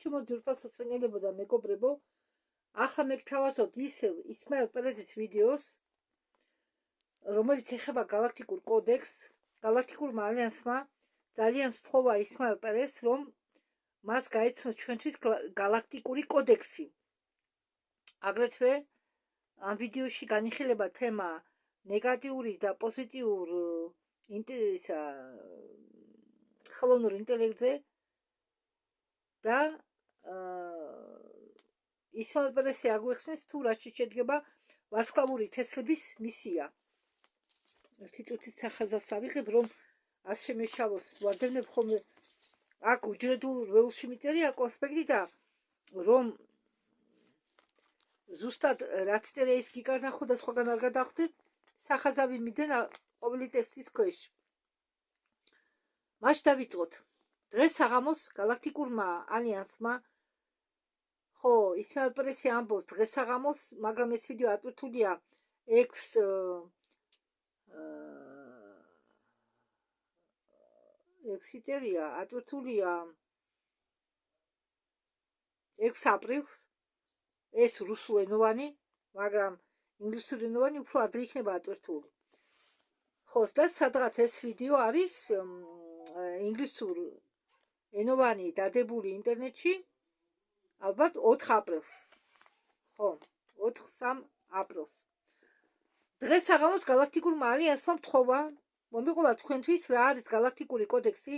ჩემო ძვირფასო სვენელებო და მეგობრებო, ახლა მე გთავაზობთ ისევ ისმაილ პერეზის ვიდეოს, რომელიც ეხება galaktikul კოდექსს. galaktikulმა ალიანსმა ძალიან სთხოვა ისმაილ პერეზს, რომ მას გაეცნო ჩვენთვის galaktikuli კოდექსი. აგრეთვე ამ ვიდეოში განიხილება თემა ნეგატიური და პოზიტიურ ხელოვნურ ინტელექტზე და ისმაილ პერეზი აგვიხსნის თუ რაში შედგება ვარსკვლავური თესლების მისია. ერთი წუთის სახაზავს ავიღებ, რომ არ შემეშალოს. ვარდევნებ ხოლმე აქ უჯრედულ ველში მიწერია კონსპექტი და რომ ზუსტად რაც წერია ის გიკარნახო და სხვაგან არ გადახვდე, სახაზავი მიდენ ყოველი ტესტის ქვეშ. მაშ დავიწყოთ. დღეს საღამოს galaktikulმა ალიანსმა ხო, ისმაილ პერეზი ამბობს დღეს საღამოს, მაგრამ ეს ვიდეო ატვირთულია 6 აპრილს, ეს რუსულენოვანი, მაგრამ ინგლისურენოვანი უფრო ადრე იქნება ატვირთული. ხო, და სადღაც ეს ვიდეო არის ინგლისურ ენოვანი დადებული ინტერნეტში, ალბათ 4 აპრილს. ხო, 4-3 აპრილს. დღეს საღამოს galaktikulმა ალიანსმა მთხოვა მომიყოლა თქვენთვის რა არის galaktikuli კოდექსი,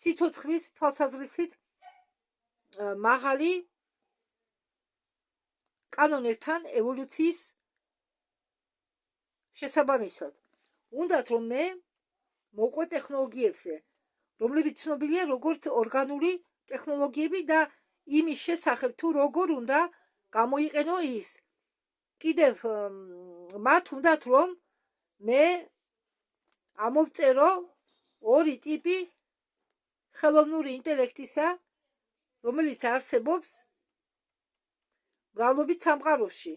სიცოცხლის თვალსაზრისით მაღალი კანონებთან ევოლუციის შესაბამისად. უნდათ რომ მე მოყვე ტექნოლოგიებზე, რომლებიც ცნობილია როგორც ორგანული ტექნოლოგიები და იმის შესახებ თუ როგორ უნდა გამოიყენო ის. კიდევ მათ უნდათ რომ მე ამოვწერო ორი ტიპი ხელოვნური ინტელექტისა, რომელიც არსებობს მრავლობით სამყაროში.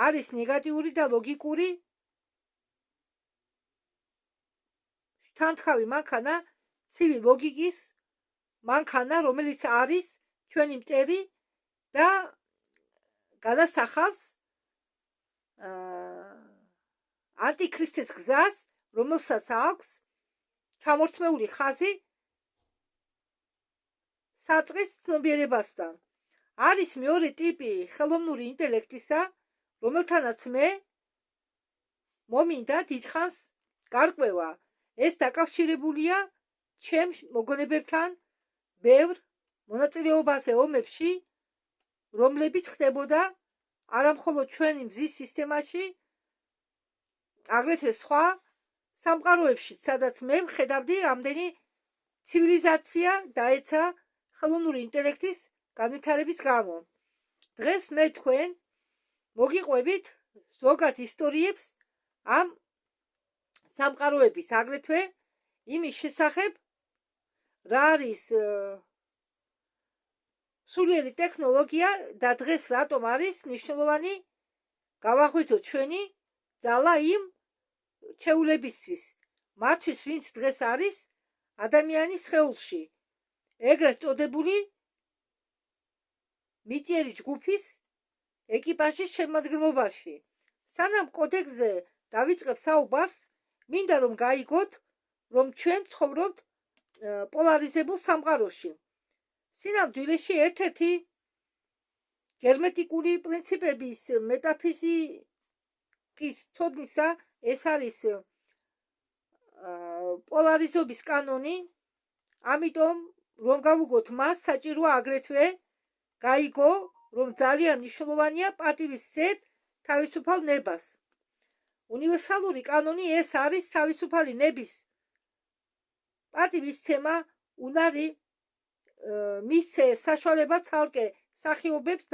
არის ნეგატიური და ლოგიკური თანთხავი მანქანა, ცივი ლოგიკის მანქანა, რომელიც არის ჩვენი მტერი და განასახავს ანტიქრისტეს გზას, რომელსაც აქვს ჩამორთმეული ხაზი საწყის ცნობიერებასთან. არის მეორე ტიპი ხელოვნური ინტელექტისა, რომელთანაც მე მომინდა დიდხანს გარკვევა. ეს დაკავშირებულია ჩემ მოგონებებთან ბევრ მონაწილეობაზე ომებში, რომლებიც ხდებოდა არა მხოლოდ ჩვენი მზის სისტემაში, აგრეთვე სხვა სამყაროებში, სადაც მე ვხედავდი რამდენი ცივილიზაცია დაეცა ხელოვნური ინტელექტის განვითარების გამო. დღეს მე თქვენ მოგიყვებით ზოგად ისტორიებს ამ სამყაროების, აგრეთვე იმის შესახებ, რა არის სულიერი ტექნოლოგია და დღეს რატომ არის მნიშვნელოვანი გავაღვიძოთ ჩვენი ძალა იმ ჩვეულებისთვის, მათთვის, ვინც დღეს არის ადამიანის სხეულში, ეგრეთ წოდებული მიწიერი ჯგუფის ეკიპაჟის შემადგენლობაში. სანამ კოდექსზე დავიწყებ საუბარს, მინდა რომ გაიგოთ, რომ ჩვენ ცხოვრობთ პოლარიზებულ სამყაროში. სინამდვილეში ერთ-ერთი გერმეტიკული პრინციპების მეტაფიზიკის ცოდნისა ეს არის პოლარიზობის კანონი, ამიტომ რომ გავუგოთ მას, საჭიროა აგრეთვე გაიგო, რომ ძალიან მნიშვნელოვანია პატივისცეთ თავისუფალ ნებას. უნივერსალური კანონი ეს არის თავისუფალი ნების პატივისცემა, უნარი მისცე საშუალება ცალკე სახეობებს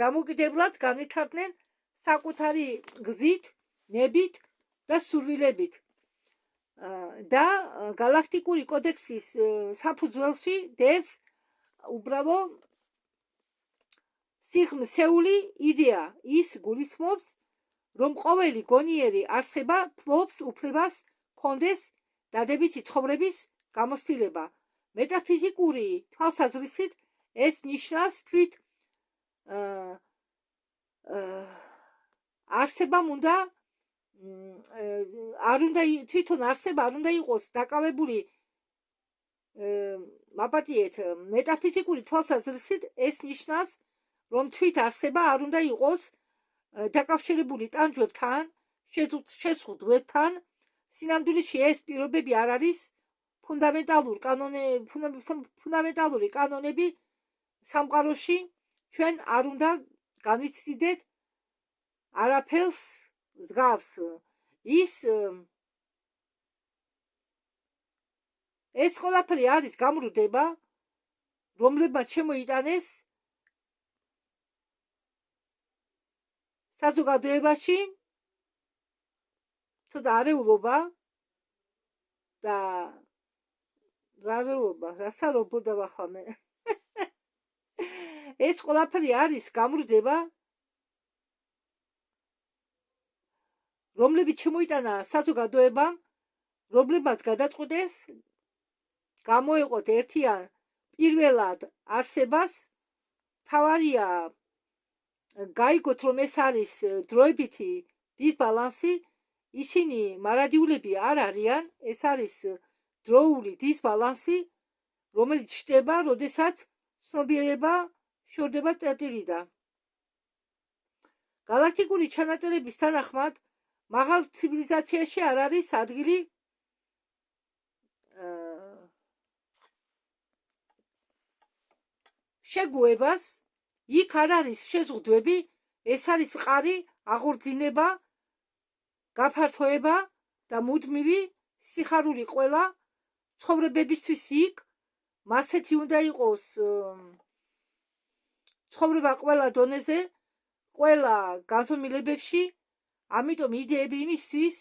დამოუკიდებლად განვითარდნენ საკუთარი გზით, ნებით და სურვილებით. და galaktikuli კოდექსის საფუძველში დეს უბრალო სიღრმისეული იდეა. ის გულისხმობს, რომ ყოველი გონიერი არსება ფლობს უფლებას ჰქონდეს დადებითი ცხოვრების გამოცდილება. მეტაფიზიკური თვალსაზრისით ეს ნიშნავს თვით არსებამ უნდა თვითონ არსება არ უნდა იყოს დაკავებული მაპატიეთ მეტაფიზიკური თვალსაზრისით ეს ნიშნავს რომ თვით არსება არ უნდა იყოს დაკავშირებული ტანჯვებთან, შეზღუდვებთან. სინამდვილეში ეს პირობები არ არის ფუნდამენტალური კანონები სამყაროში. ჩვენ არ უნდა განვიცდიდეთ არაფერს მსგავს. ეს ყველაფერი არის გამრუდება, რომლებმაც შემოიტანეს საზოგადოებაში ცოტა არეულობა და რასა რობოდა ვახამე. ეს ყველაფერი არის გამრუდება, რომლებიც შემოიტანა საზოგადოებამ, რომლებმაც გადაწყვიტეს გამოეყოთ ერთიან პირველად არსებას. თავარია გაიგოთ, რომ ეს არის დროებითი დისბალანსი. ისინი მარადიულები არ არიან, ეს არის დროული დისბალანსი, რომელიც ჩნდება, როდესაც ცნობიერება შორდება წერტილიდან. გალაქტიკური ჩანაწერების თანახმად მაღალ ცივილიზაციაში არ არის ადგილი შეგუებას, იქ არ არის შეზღუდვები, ეს არის მყარი აღორძინება, გაფართოება და მუდმივი სიხარული ყველა ცხოვრებებისთვის. იქ მასეთი უნდა იყოს ცხოვრება ყველა დონეზე, ყველა განზომილებებში. ამიტომ იდეები იმისთვის,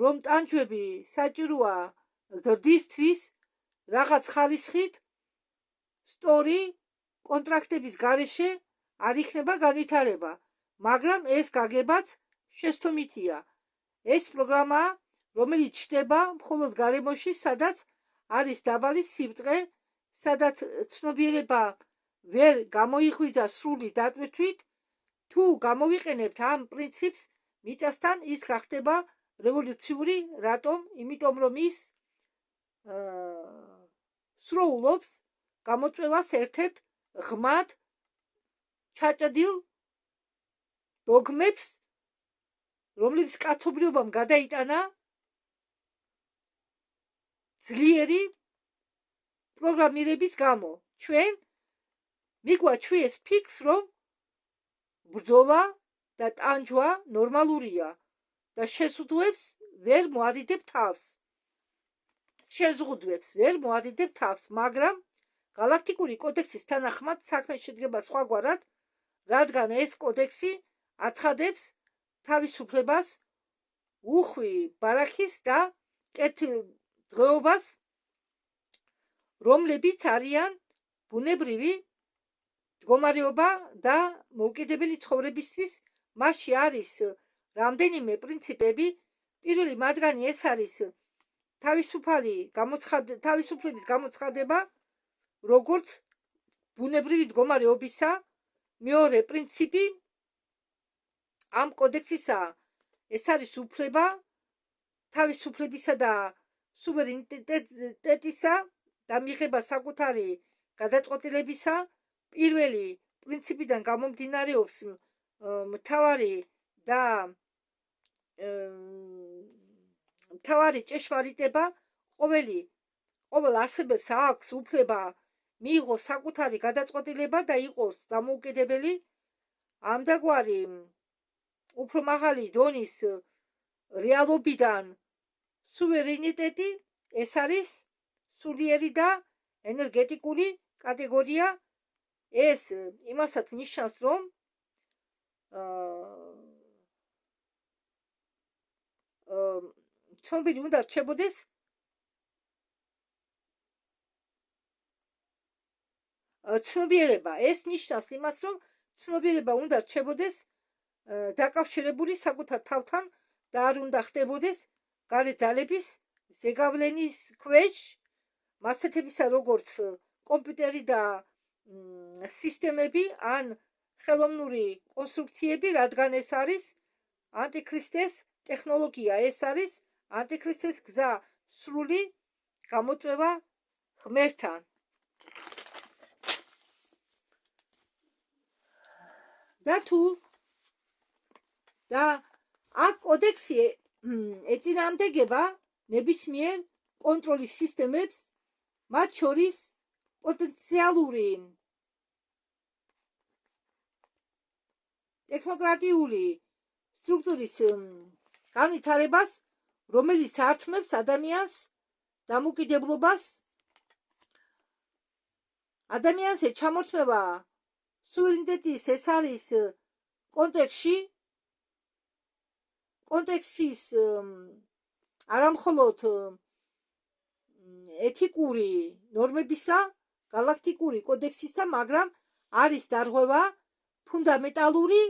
რომ ტანჯვები საჭიროა ზრდისთვის რაღაც ხარისხით, სწორი კონტრაქტების გარეშე არ იქნება განვითარება, მაგრამ ეს გაგებაც შეცდომითია. ეს პროგრამაა, რომელიც ჩნდება მხოლოდ გარემოში, სადაც არის დაბალი სიბრტყე, სადაც ცნობიერება ვერ გამოიღვიძა სრული დატვირთვით. თუ გამოვიყენებთ ამ პრინციპს მიწასთან, ის გახდება რევოლუციური. რატომ? იმიტომ რომ ის სროულობს გამოწვევას ერთ-ერთ ღმად ჩაჭრდილ დოგმებს, რომლებიც კაცობრიობამ გადაიტანა ძლიერი პროგრამირების გამო. ჩვენ მიგვაჩვიეს ფიქს, რომ ბრძოლა და ტანჯვა ნორმალურია და შეზღუდვებს ვერ მოარიდებ თავს, მაგრამ გალაქტიკური კოდექსის თანახმად საქმე შედგება სხვაგვარად, რადგან ეს კოდექსი აცხადებს თავისუფლებას, უხვი ბარახის და კეთილდღეობას, რომლებიც არიან ბუნებრივი მდგომარეობა და მოუკიდებელი ცხოვრებისთვის. მასში არის რამდენიმე პრინციპები. პირველი მათგანი ეს არის თავისუფლების გამოცხადება როგორც ბუნებრივი მდგომარეობისა. მეორე პრინციპი ამ კოდექსისა ეს არის უფლება თავისუფლებისა და სუვერენიტეტისა და მიღება საკუთარი გადაწყვეტილებისა. პირველი პრინციპიდან გამომდინარეობს მთავარი ჭეშმარიტება. ყოველ არსებებს აქვს უფლება მიიღოს საკუთარი გადაწყვეტილება და იყოს დამოუკიდებელი. ამდაგვარი უფრო მაღალი დონის რეალობიდან სუვერენიტეტი ეს არის სულიერი და ენერგეტიკული კატეგორია. ეს იმასაც ნიშნავს, რომ ცნობილი უნდა რჩებოდეს ცნობიერება. ეს ნიშნავს იმას, რომ ცნობიერება უნდა რჩებოდეს დაკავშირებული საკუთარ თავთან და არ უნდა ხდებოდეს გარე ძალების ზეგავლენის ქვეშ, მასეთებისა როგორც კომპიუტერი და სისტემები ან ხელოვნური კონსტრუქციები, რადგან ეს არის ანტიქრისტეს ტექნოლოგია, ეს არის ანტიქრისტეს გზა სრული გამოწვევა ღმერთთან. და აქ კოდექსი ეწინააღმდეგება ნებისმიერ კონტროლის სისტემებს, მათ შორის პოტენციალური ტექნოკრატიული სტრუქტურის განვითარებას, რომელიც ართმევს ადამიანს დამოუკიდებლობას, ადამიანზე ჩამორთმევა სუვერენიტეტის, ეს არის კონტექსტის არამხოლოდ ეთიკური ნორმებისა, galaktikuri კოდექსისა, მაგრამ არის დარღვევა ფუნდამენტალური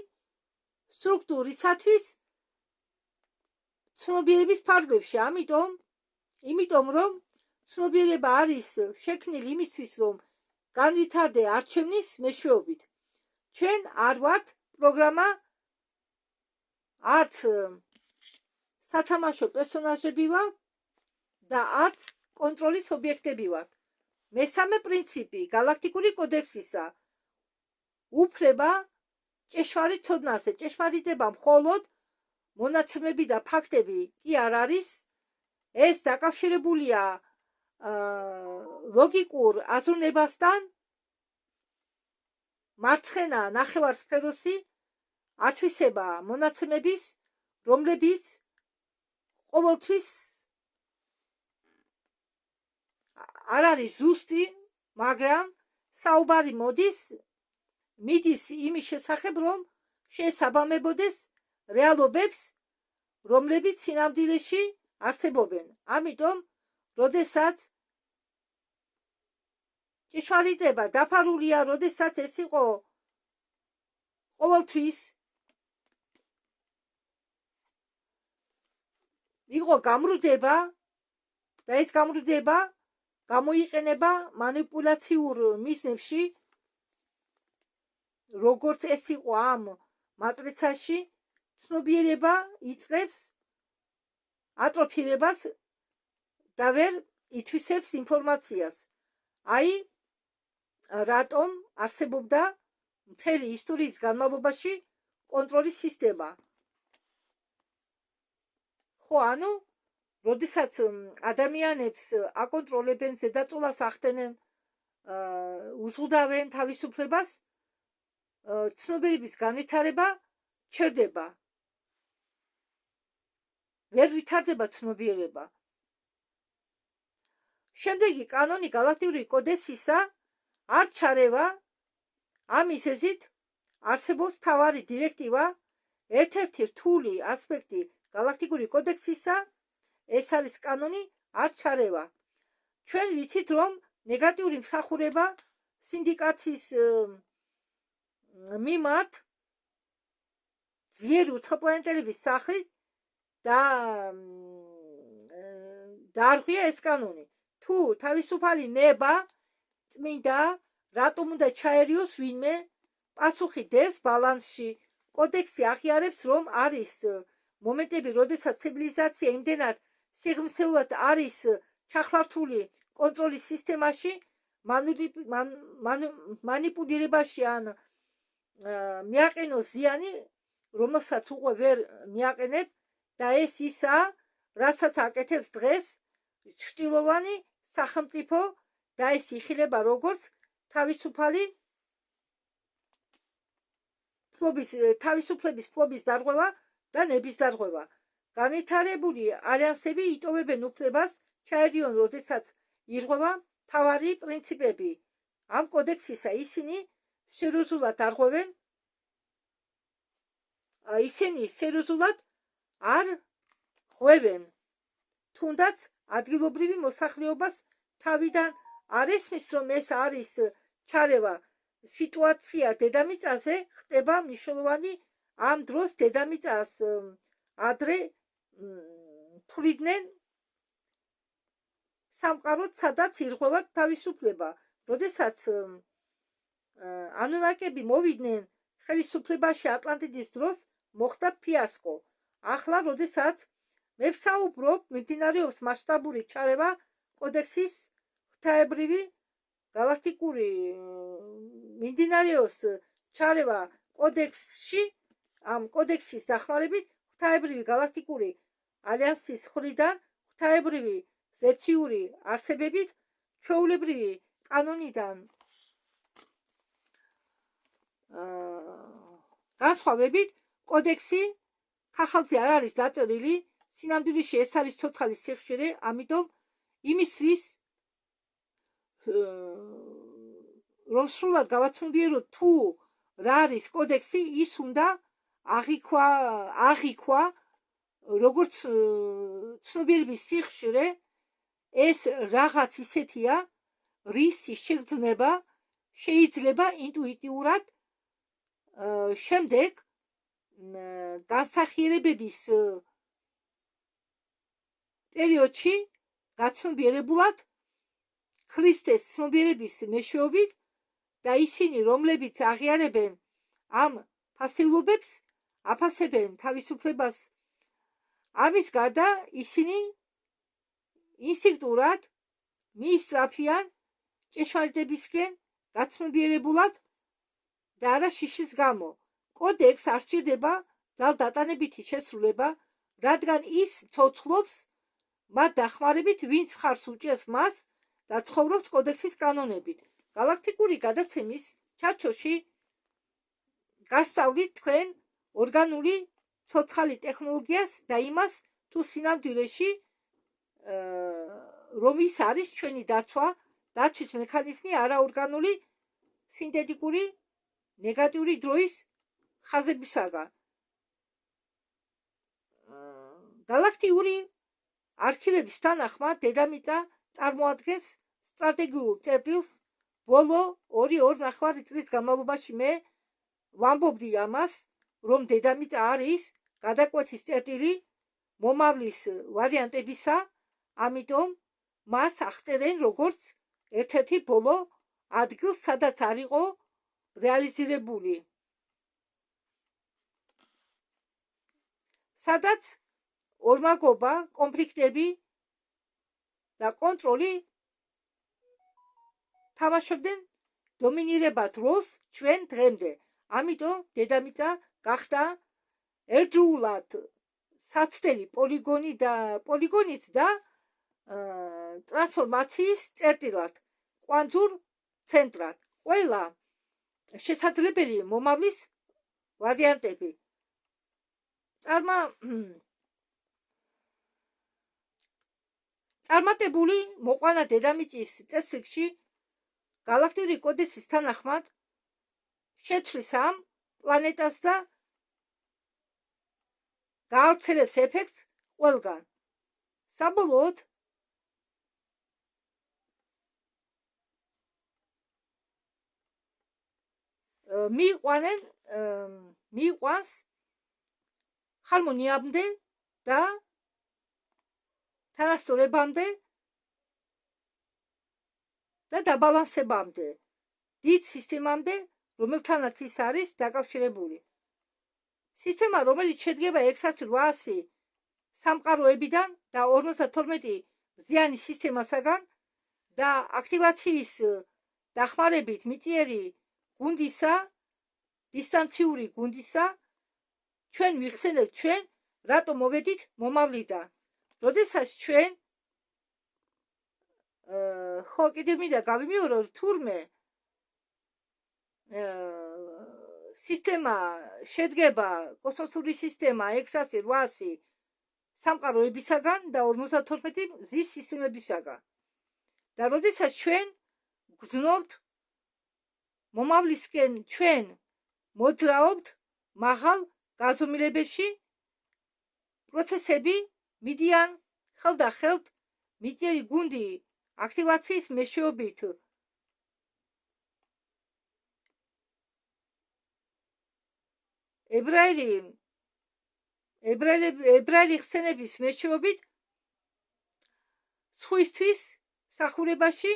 სტრუქტურისათვის ცნობიერების ფარგლებში. იმიტომ რომ ცნობიერება არის შექმნილი იმისთვის, რომ განვითარდე არჩევნის მეშვეობით. ჩვენ არ ვართ პროგრამა, არც სათამაშო პერსონაჟები ვართ და არც კონტროლის ობიექტები ვართ. მესამე პრინციპი galaktikuri კოდექსისა უფლება ჭეშმარიტ ცოდნაზე. ჭეშმარიტება მხოლოდ მონაცემები და ფაქტები კი არ არის. ეს დაკავშირებულია ლოგიკურ აზროვნებასთან. მარცხენა ნახევარსფეროსი ათვისება მონაცემების, რომლებიც ყოველთვის არ არის ზუსტი, მაგრამ საუბარი მიდის იმის შესახებ, რომ შეესაბამებოდეს რეალობებს, რომლებიც სინამდვილეში არსებობენ. ამიტომ, როდესაც ჭეშმარიტება დაფარულია, როდესაც ეს იყო ყოველთვის გამრუდება და ეს გამრუდება გამოიყენება მანიპულაციურ მიზნებში, როგორც ეს იყო ამ მატრიცაში, ცნობიერება იწყებს ატროფირებას და ვერ ითვისებს ინფორმაციას. აი, რატომ არსებობდა მთელი ისტორიის განმავლობაში კონტროლის სისტემა. ხო, როდესაც ადამიანებს აკონტროლებენ, ზედაწოლას ახდენენ, უზღუდავენ თავისუფლებას, ცნობიერების განვითარება ჩერდება. ვერ ვითარდება ცნობიერება. შემდეგი კანონი galaktikuri კოდექსისა არ ჩარევა. ამის ეზით არსებობს თავარი დირექტივა, ერთ-ერთი რთული ასპექტი galaktikuri კოდექსისა, ეს არის კანონი არ ჩარევა. ჩვენ ვიცით, რომ ნეგატიური მსახურება სინდიკატის მიმართ ძლიერი უცხოპლანეტელების სახით დაარღვია ეს კანონი. თუ თავისუფალი ნება წმინდა, რატომ უნდა ჩაერიოს ვინმე? პასუხი დეს ბალანსში. კოდექსი აღიარებს, რომ არის მომენტები, როდესაც ცივილიზაცია იმდენად სიღრმისეულად არის ჩახლართული კონტროლის სისტემაში, მანიპულირებაში ან მიაყენოს ზიანი, რომელსაც უკვე ვერ მიაყენებ და ეს ისაა, რასაც აკეთებს დღეს ჩრდილოვანი სახელმწიფო და ეს იხილება როგორც თავისუფლების ფლობის დარღვევა და ნების დარღვევა. განვითარებული ალიანსები იტოვებენ უფლებას ჩაერიონ, როდესაც ირღვევა მთავარი პრინციპები ამ კოდექსისა. ისინი სერიოზულად არღვევენ, ისინი სერიოზულად არ ღვევენ, თუნდაც ადგილობრივი მოსახლეობას თავიდან არ ესმის, რომ ეს არის ჩარევა. სიტუაცია დედამიწაზე ხდება მნიშვნელოვანი. ამ დროს დედამიწას ადრე თვლიდნენ სამყაროდ, სადაც ირღვევა თავისუფლება. როდესაც ანუნაკები მოვიდნენ ხელისუფლებაში ატლანტიდის დროს, მოხდა ფიასკო. ახლა, როდესაც მე ვსაუბრობ, მიმდინარეობს მასშტაბური ჩარევა კოდექსის ღვთაებრივი galaktikuri მიმდინარეობს ჩარევა კოდექსში, ამ კოდექსის დახმარებით ღვთაებრივი galaktikuri ალიანსის მხრიდან ღვთაებრივი ზეთიური არსებებით ჩვეულებრივი კანონიდან განსხვავებით კოდექსი ხახალზე არ არის დაწერილი, სინამდვილეში ეს არის ცოცხალი სიხშირე, ამიტომ იმისთვის რომ სრულად გავაცნობიეროთ თუ რა არის კოდექსი, ის უნდა აღიქვა როგორც ცნობიერების სიხშირე, ეს რაღაც ისეთია, რისი შეგრძნება შეიძლება ინტუიტიურად შემდეგ განსახიერებების პერიოდში გაცნობიერებულად ქრისტეს ცნობიერების მეშვეობით და ისინი, რომლებიც აღიარებენ ამ ფასეულობებს, აფასებენ თავისუფლებას. ამის გარდა ისინი ინსტინქტურად მიისწრაფიან ჭეშმარიტებისკენ გაცნობიერებულად და არა შიშის გამო. კოდექს არ სჭირდება ძალდატანებითი შესრულება, რადგან ის ცოცხლობს მათ დახმარებით, ვინც ხარს უჭერს მას და ცხოვრობს კოდექსის კანონებით. galaktikuri გადაცემის ჩარჩოში გასწავლით თქვენ ორგანული ცოცხალი ტექნოლოგიას და იმას, თუ სინამდვილეში რომ ის არის ჩვენი დაცვის მექანიზმი არაორგანული სინთეტიკური ნეგატიური დროის ხაზებისაგან. galaktikuri არქივების თანახმად დედამიწა წარმოადგენს სტრატეგიულ წერტილს. ბოლო 2.5 წლის განმავლობაში მე ვამბობდი ამას, რომ დედამიწა არის გადაკვეთის წერტილი მომავლის ვარიანტებისა, ამიტომ მას აღწერენ როგორც ერთ-ერთი ბოლო ადგილს, სადაც არ იყო რეალიზირებული, სადაც ორმაგობა, კონფლიქტები და კონტროლი თამაშობდნენ დომინირებად როლს ჩვენ დღემდე. ამიტომ დედამიწა გახდა ერთდროულად საცდელი პოლიგონით და ტრანსფორმაციის წერტილად, კვანტურ ცენტრად. ყველა შესაძლებელი მომავლის ვარიანტები წარმატებული მოყვანა დედამიწის წესრიგში galaktikuri კოდექსის თანახმად შეცვლის ამ პლანეტას და გაავრცელებს ეფექტს ყველგან. საბოლოოდ მიიყვანს ჰარმონიამდე და თანასწორებამდე და დაბალანსებამდე, დიდ სისტემამდე, რომელთანაც ის არის დაკავშირებული. სისტემა, რომელიც შედგება 6800 სამყაროებიდან და 52 მზიანი სისტემასაგან და აქტივაციის დახმარებით მიწიერი გუნდისა, დისტანციური გუნდისა, ჩვენ ვიხსენებთ ჩვენ, რატომ მოვედით მომავლიდან. როდესაც ჩვენ ხო კიდევ მინდა გავიმეორო, თურმე სისტემა შედგება კოსმოსური სისტემა 6800 სამყაროებისაგან და 52 მზის სისტემებისაგან. და როდესაც ჩვენ გრძნობთ მომავლისკენ, ჩვენ მოძრაობთ მაღალ გაზომილებებში, პროცესები მიდიან ხელდახელთ მიწიერი გუნდი აქტივაციის მეშვეობით. ებრაელი ხსენების მეშვეობით სხვისთვის მსახურებაში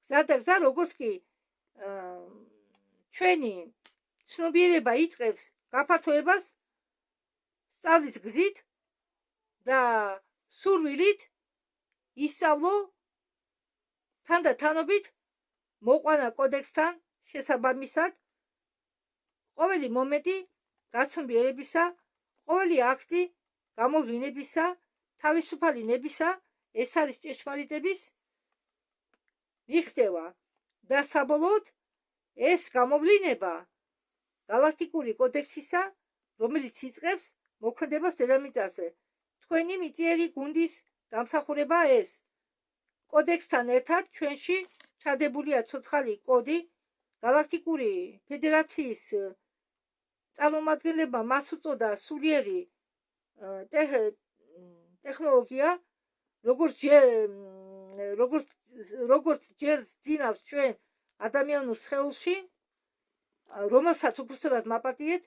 გზა და გზა, როგორც კი ჩვენი ცნობიერება იწყებს გაფართოებას სწავლის გზით და სურვილით ისწავლო თანდათანობით მოყვანა კოდექსთან შესაბამისად ყოველი მომენტი გაცნობიერებისა, ყოველი აქტი გამოვლინებისა, თავისუფალი ნებისა, ეს არის ჭეშმარიტების მიღწევა და საბოლოოდ ეს გამოვლინება galaktikuri კოდექსისა, რომელიც იწყებს მოქმედებას დედამიწაზე. თქვენი მიწიერი გუნდის დამსახურება ეს. კოდექსთან ერთად ჩვენში ჩადებულია ცოცხალი კოდი galaktikuri ფედერაციის წარმომადგენლებმა მას უწოდა სულიერი ტექნოლოგია, როგორც ჯერ ძინავს ჩვენ ადამიანურ სხეულში, რომელსაც უბრალოდ მაპატიეთ,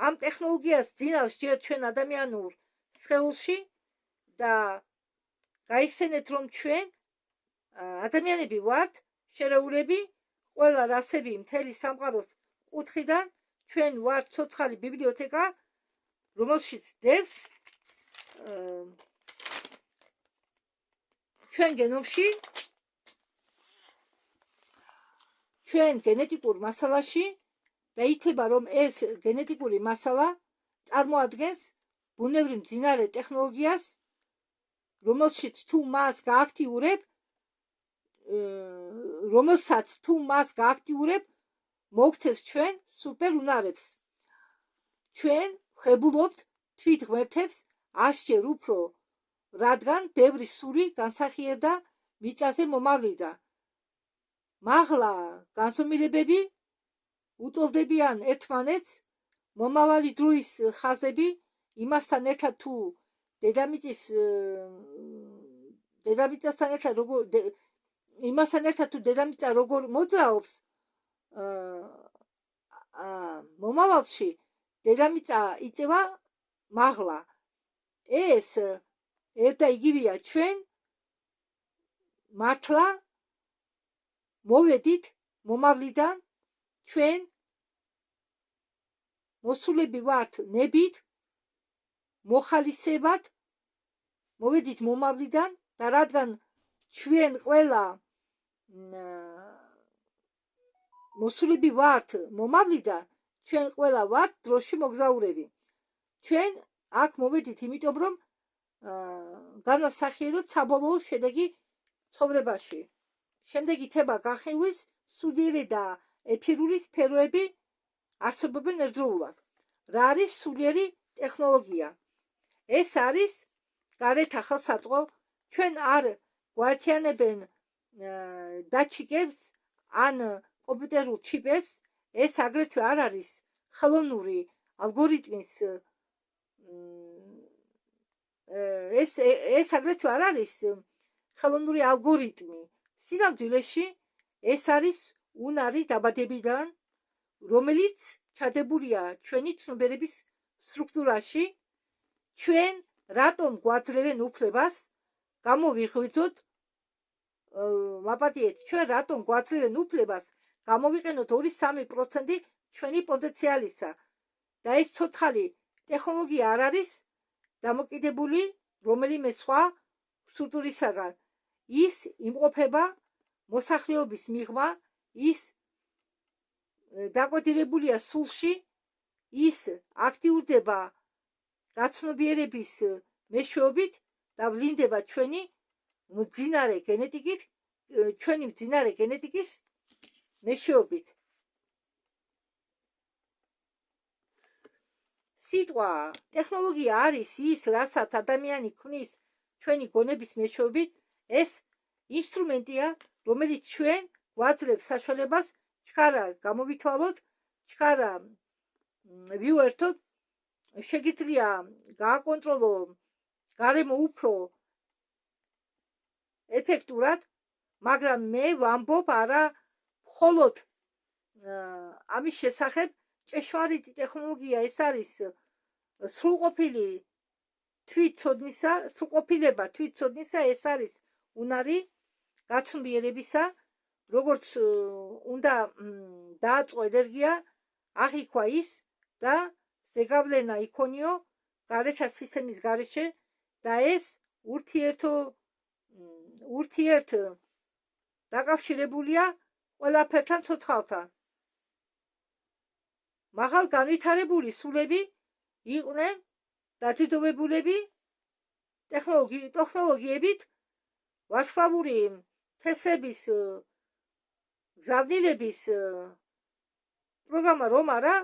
ამ ტექნოლოგიას ძინავს ჯერ ჩვენ ადამიანურ სხეულში და გაიხსენეთ, რომ ჩვენ ადამიანები ვართ შერეულები, ყველა რასები მთელი სამყაროს კუთხიდან, ჩვენ ვართ ცოცხალი ბიბლიოთეკა, რომელშიც დევს ჩვენ გენომში, ჩვენ გენეტიკურ მასალაში და ითვლება, რომ ეს გენეტიკური მასალა წარმოადგენს ბუნებრივ მძინარე ტექნოლოგიას, რომელსაც თუ მას გააქტიურებ, მოგცეს ჩვენ სუპერ უნარებს. ჩვენ ვხებულობთ თვით ღმერთებს 100-ჯერ უფრო, რადგან ბევრი სული განსახიერდა მიწაზე მომავლიდან. მაღლა განზომილებები უტოლდებიან ერთმანეთს, მომავალი დროის ხაზები იმასთან ერთად თუ დედამიწა როგორ მოძრაობს მომავალში, დედამიწა იწევა მაღლა. ეს ერთ და იგივეა, ჩვენ მართლა მოვედით მომავლიდან, ჩვენ მოსულები ვართ ნებით, მოხალისებად მოვედით მომავლიდან და რადგან ჩვენ ყველა მოსულები ვართ მომავლიდან, ჩვენ ყველა ვართ დროში მოგზაურები. ჩვენ აქ მოვედით იმიტომ, რომ განვასახიეროთ საბოლოო შედეგი ცხოვრებაში. შემდეგ ითება გახილვის სულიერი და ეფირული სფეროები არსებობენ ერთდროულად. რა არის სულიერი ტექნოლოგია? ეს არის გარეთ ახალსაწყო, ჩვენ არ გვაერთიანებენ დატჩიკებს ან კომპიუტერულ ჩიპებს, ეს აგრეთვე არ არის ხელოვნური ალგორითმის ეს აგრეთვე არ არის ხელოვნური ალგორითმი. სინამდვილეში ეს არის უნარი დაბადებიდან, რომელიც ჩადებულია ჩვენი ცნობიერების სტრუქტურაში. ჩვენ რატომ გვაძლევენ უფლებას გამოვიღვიძოთ, მაპატიეთ, ჩვენ რატომ გვაძლევენ უფლებას გამოვიყენოთ 2-3% ჩვენი პოტენციალისა და ეს ცოცხალი ტექნოლოგია არ არის დამოკიდებული რომელიმე სხვა სტრუქტურისაგან. ის იმყოფება მოსახლეობის მიღმა, ის დაკოდირებულია სულში, ის აქტიურდება გაცნობიერების მეშვეობით და ვლინდება ჩვენი მძინარე გენეტიკის მეშვეობით. სიტყვა ტექნოლოგია არის ის, რასაც ადამიანი ქმნის ჩვენი გონების მეშვეობით. ეს ინსტრუმენტია, რომელიც ჩვენ გვაძლევს საშუალებას ჩქარა გამოვითვალოთ, ჩქარა ვიუერთოთ, შეგიძლია გააკონტროლო გარემო უფრო ეფექტურად, მაგრამ მე ვამბობ არა მხოლოდ ამის შესახებ, ჭეშმარიტი ტექნოლოგია ეს არის სრულყოფილება თვითცოდნისა, ეს არის უნარი, გაცნობიერებისა, როგორც უნდა დააწყო ენერგია, აღიქვა ის და ზეგავლენა იქონიო გარეთა სისტემის გარეშე და ეს ურთიერთ დაკავშირებულია ყველაფერთან ცოცხალთან. მაღალ განვითარებული სულები იყვნენ დაჯილდოვებულები ტექნოლოგიებით, ვარსკვლავური თესლების გზავნილების პროგრამა რომ არა,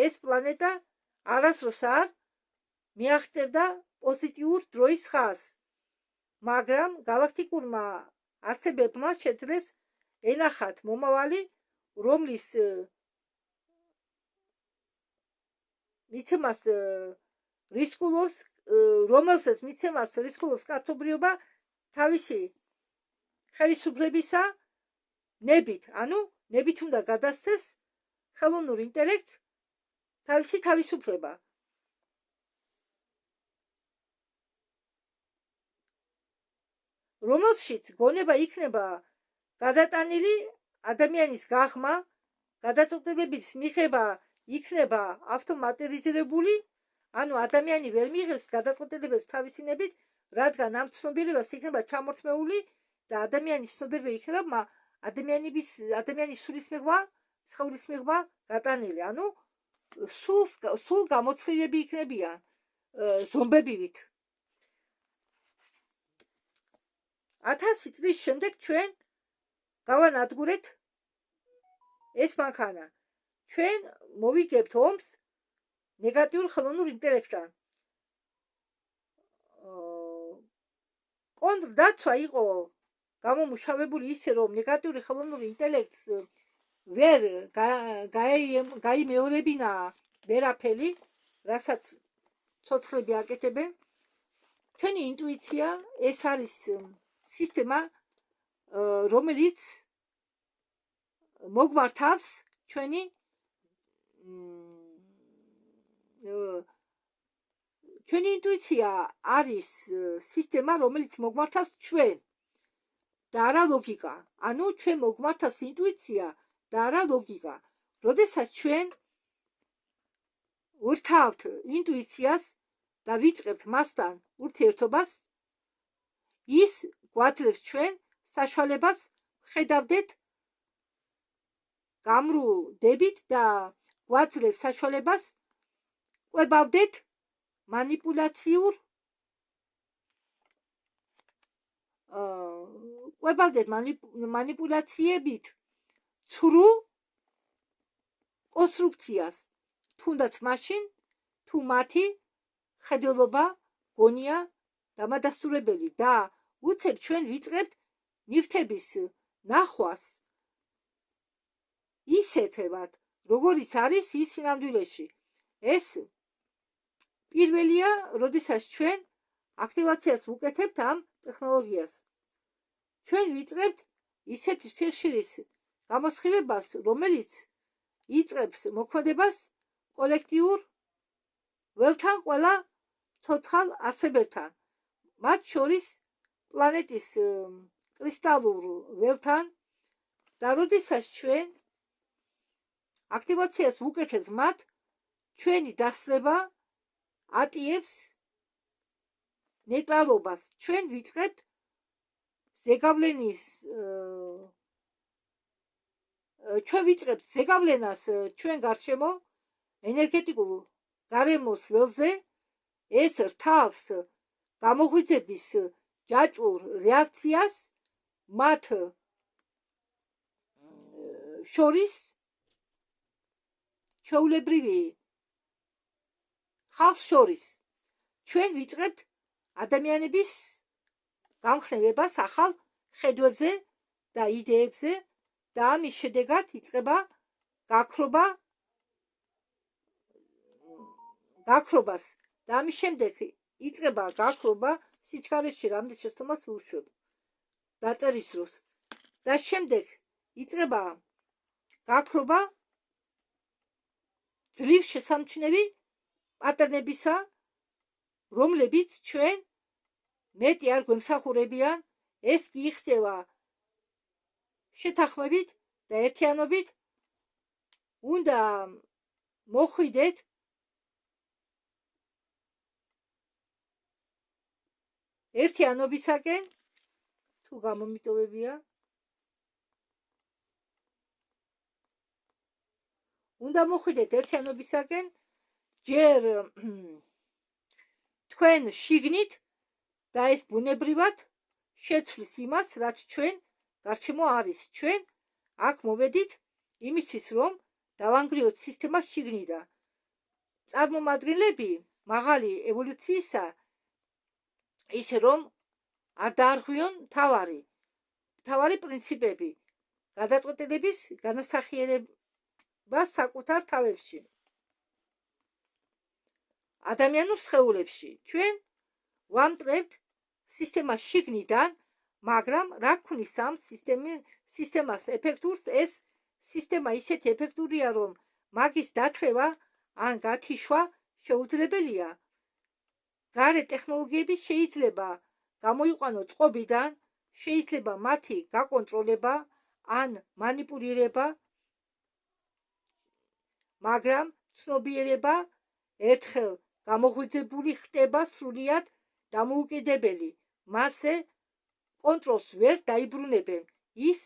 ეს პლანეტა არასდროს არ მიაღწევდა პოზიტიურ დროის ხაზს, მაგრამ გალაქტიკურმა არსებებმა შეძლეს ენახათ მომავალი, რომლის მიცემას რისკულობს კაცობრიობა თავისი ხელისუფლებისა ნებით, ანუ ნებით უნდა გადასცეს ხელოვნურ ინტელექტს თავისი თავისუფლება. რომელშიც გონება იქნება გადატანილი ადამიანის გაღმა, გადაწყვეტილების მიღება იქნება ავტომატიზირებული, ანუ ადამიანი ვერ მიიღებს გადაწყვეტილებებს თავისინებით, რადგან ამ ცნობიერებას იქნება ჩამორთმეული და ადამიანის ცნობიერება იქნება ადამიანის სულის მიღმა, სხეულის მიღმა გატანილი, ანუ სულ გამოცდილები იქნებიან ზომბებივით. 1000 წლის შემდეგ ჩვენ გავანადგურეთ ეს მანქანა. ჩვენ მოვიგებთ ომს ნეგატიურ ხელოვნურ ინტელექტთან. კონტრდაცვა იყო გამომუშავებული ისე, რომ ნეგატიური ხელოვნური ინტელექტს ვერ გაიმეორებინა ვერაფერი, რასაც ცოცხლები აკეთებენ. ჩვენი ინტუიცია ეს არის სისტემა, რომელიც მოგმართავს ჩვენი ინტუიცია არის სისტემა, რომელიც მოგმართავს ჩვენ და არა ლოგიკა. ანუ ჩვენ მოგმართავს ინტუიცია და არა ლოგიკა. როდესაც ჩვენ ვირთავთ ინტუიციას და ვიწყებთ მასთან ურთიერთობას, ის გვაძლევს ჩვენ საშუალებას ხედავდეთ გამრუდებით და გვაძლევს საშუალებას ყვებავდეთ მანიპულაციებით ცრუ კონსტრუქციას, თუნდაც მაშინ, თუ მათი ხედელობა გონია დამადასტურებელი და უცებ ჩვენ ვიწყებთ ნივთების ნახვას ისეთებად, როგორიც არის ის სინამდვილეში. ეს პირველია, როდესაც ჩვენ აქტივაციას ვუკეთებთ ამ ტექნოლოგიას. ჩვენ ვიწყებთ ისეთი სიხშირის გამოსხივებას, რომელიც იწყებს მოქმედებას კოლექტიურ ველთან ყველა ცოცხალ არსებებთან, მათ შორის პლანეტის კრისტალურ ველთან და როდესაც ჩვენ აქტივაციას ვუკეთებთ მათ, ჩვენი დასწრება ატიებს ნეიტრალობას. ჩვენ ვიწყებთ ზეგავლენას ჩვენ გარშემო ენერგეტიკულ გარემოს ველზე. ეს რთავს გამოღვიძების ჯაჭვურ რეაქციას მათ შორის ჩვეულებრივი ხალხს შორის. ჩვენ ვიწყებთ ადამიანების გამხნევებას ახალ ხედვებზე და იდეებზე და ამის შედეგად იწყება გაქრობას და ამის შემდეგ იწყება გაქრობა სიჩქარეში რამდენ შეცდომას უშვებ დაწერის დროს და შემდეგ იწყება გაქრობა ძლივ შესამჩნევი პატერნებისა, რომლებიც ჩვენ მეტი არ გვემსახურებიან ეს კი იხსება შეთანხმებით და ერთიანობით. უნდა მოხვიდეთ ერთიანობისაკენ, თუ გამომიტოვებია. უნდა მოხვიდეთ ერთიანობისაკენ, ჯერ თქვენ შიგნით და ეს ბუნებრივად შეცვლის იმას, რაც ჩვენ გარშემო არის. ჩვენ აქ მოვედით იმისთვის, რომ დავანგრიოთ სისტემა შიგნიდან. წარმომადგენლები მაღალი ევოლუციისა, ისე რომ არ დაარღვიონ მთავარი პრინციპები გადაწყვეტილების განასახიერებას საკუთარ თავებში. ადამიანურ სხეულებში ჩვენ ვამტრებთ სისტემას შიგნიდან, მაგრამ რა ქმნის ამ სისტემას ეფექტურს? ეს სისტემა ისეთი ეფექტურია, რომ მაგის დათრევა ან გათიშვა შეუძლებელია. გარე ტექნოლოგიები შეიძლება გამოიყვანოს წყობიდან, შეიძლება მათი გაკონტროლება ან მანიპულირება, მაგრამ ცნობიერება ერთხელ გამოღვიძებული ხდება სრულიად დამოუკიდებელი. მასზე კონტროლს ვერ დაიბრუნებენ. ის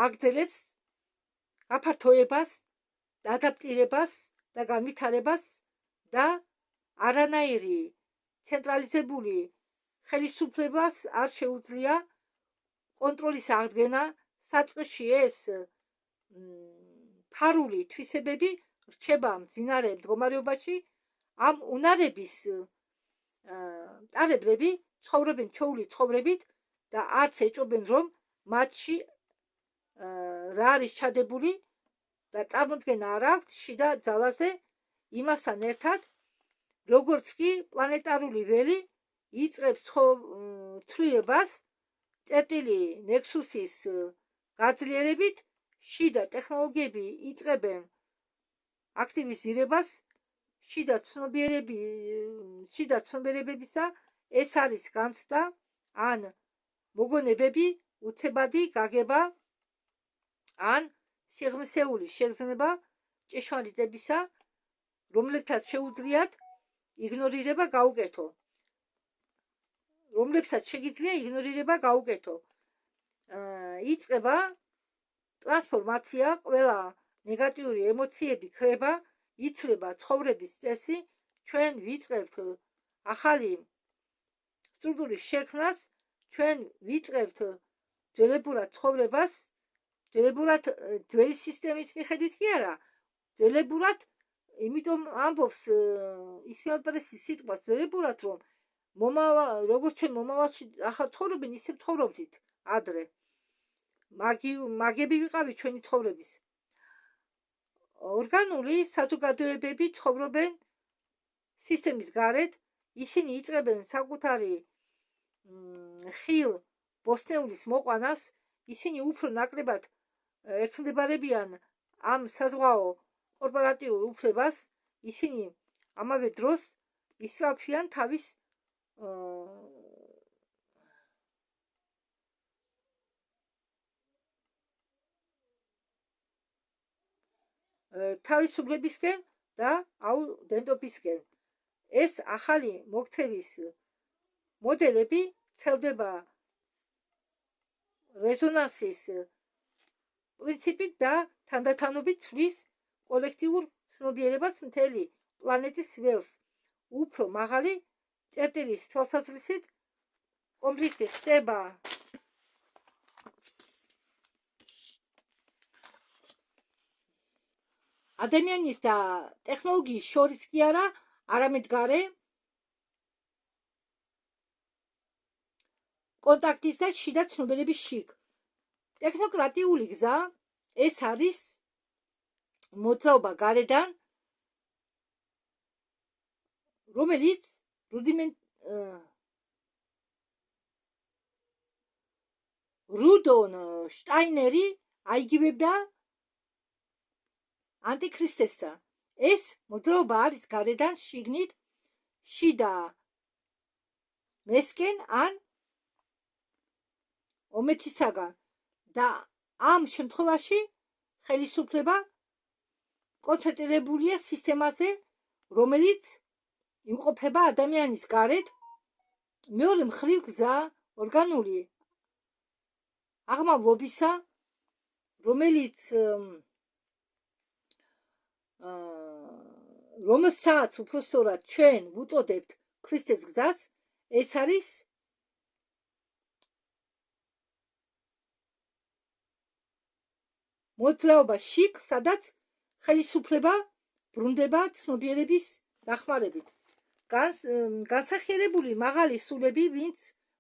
აგრძელებს გაფართოებას, ადაპტირებას და განვითარებას და არანაირი ცენტრალიზებული ხელისუფლებას არ შეუძლია კონტროლის აღდგენა საწყისში. ეს ფარული თვისებები რჩება მძინარე მდგომარეობაში. ამ უნარების მტარებლები ცხოვრობენ ჩვეული ცხოვრებით და არც ეჭობენ, რომ მათში რა არის ჩადებული და წარმოდგენა არ აქვთ შიდა ძალაზე, იმასთან ერთად, როგორც კი პლანეტარული ველი იწყებს ცვლილებას წერტილი ნექსუსის გაძლიერებით, შიდა ტექნოლოგიები იწყებენ აქტივიზირებას შიდა ცნობიერებებისა. ეს არის განცდა ან მოგონებები, უცებადი გაგება ან სიღრმისეული შეგრძნება ჭეშმარიტებისა, რომლებსაც შეუძლიათ იგნორირება გაუკეთო. იწყება ტრანსფორმაცია, ყველა ნეგატიური ემოციები ქრება, იცვლება ცხოვრების წესი, ჩვენ ვიწყებთ ახალი სტრუქტურის შექმნას, ჩვენ ვიწყებთ ძველებურად ცხოვრებას, ძველებურად ძველი სისტემის მიხედვით კი არა, ძველებურად, იმიტომ ამბობს ისმაილ-პრესის სიტყვას ძველებურად, რომ როგორც ჩვენ მომავალში ახლა ცხოვრობენ, ისე ცხოვრობდით ადრე. მაგები ვიყავით ჩვენი ცხოვრების. ორგანული საზოგადოებები ცხოვრობენ სისტემის გარეთ, ისინი იწყებენ საკუთარი ხილ ბოსტნეულის მოყვანას, ისინი უფრო ნაკლებად ექვემდებარებიან ამ საზღვაო კორპორატიულ უფლებას, ისინი ამავე დროს ისწრაფვიან თავის თავისუფლებისკენ და აუდენტობისკენ. ეს ახალი მოქცევის მოდელები ვრცელდება რეზონანსის პრინციპით და თანდათანობით ცვლის კოლექტიურ ცნობიერებას მთელი პლანეტის ველს. უფრო მაღალი წერტილის თვალსაზრისით კონფლიქტი ხდება ადამიანის და ტექნოლოგიის შორის კი არა, არამედ გარე კონტაქტის და შიდა ცნობიერების შიგ. ტექნოკრატიული გზა ეს არის მოძრაობა გარედან, რომელიც რუდოლფ შტაინერი აიგივებდა ანტიქრისტესთან. ეს მოძრაობა არის გარედან, შიგნით, შიდა მესკენ ან ომეთისაგან და ამ შემთხვევაში ხელისუფლება კონცენტრირებულია სისტემაზე, რომელიც იმყოფება ადამიანის გარეთ. მეორე მხრივ გზა ორგანული აღმავლობისა, რომელსაც უпростоრად ჩვენ ვუწოდებთ ქრისტეს გზას, ეს არის მოძრაობა შიგ, სადაც ხელისუფლება ბრუნდება ცნობიერების დახმარებით. განსახიერებული მაღალი სულები, ვინც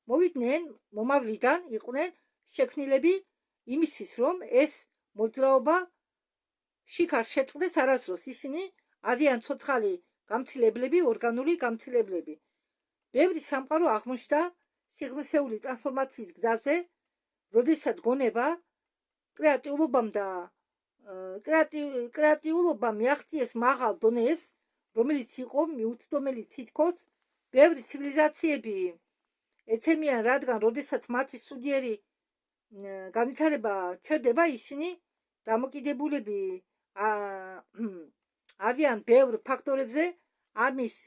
მოვიდნენ მომავლიდან, იყვნენ შექმნილები იმისთვის, რომ ეს მოძრაობა შიგ არ შეწყდეს არასდროს. ისინი არიან ცოცხალი გამცილებლები, ორგანული გამცილებლები. ბევრი სამყარო აღმოჩნდა სიღრმისეული ტრანსფორმაციის გზაზე, როდესაც გონება კრეატიულობამ მიაღწიეს მაღალ დონეებს, რომელიც იყო მიუწვდომელი. თითქოს ბევრი ცივილიზაციები ეცემიან, რადგან როდესაც მათი სულიერი განვითარება ჩერდება, ისინი დამოკიდებულები არიან ბევრ ფაქტორებზე. ამის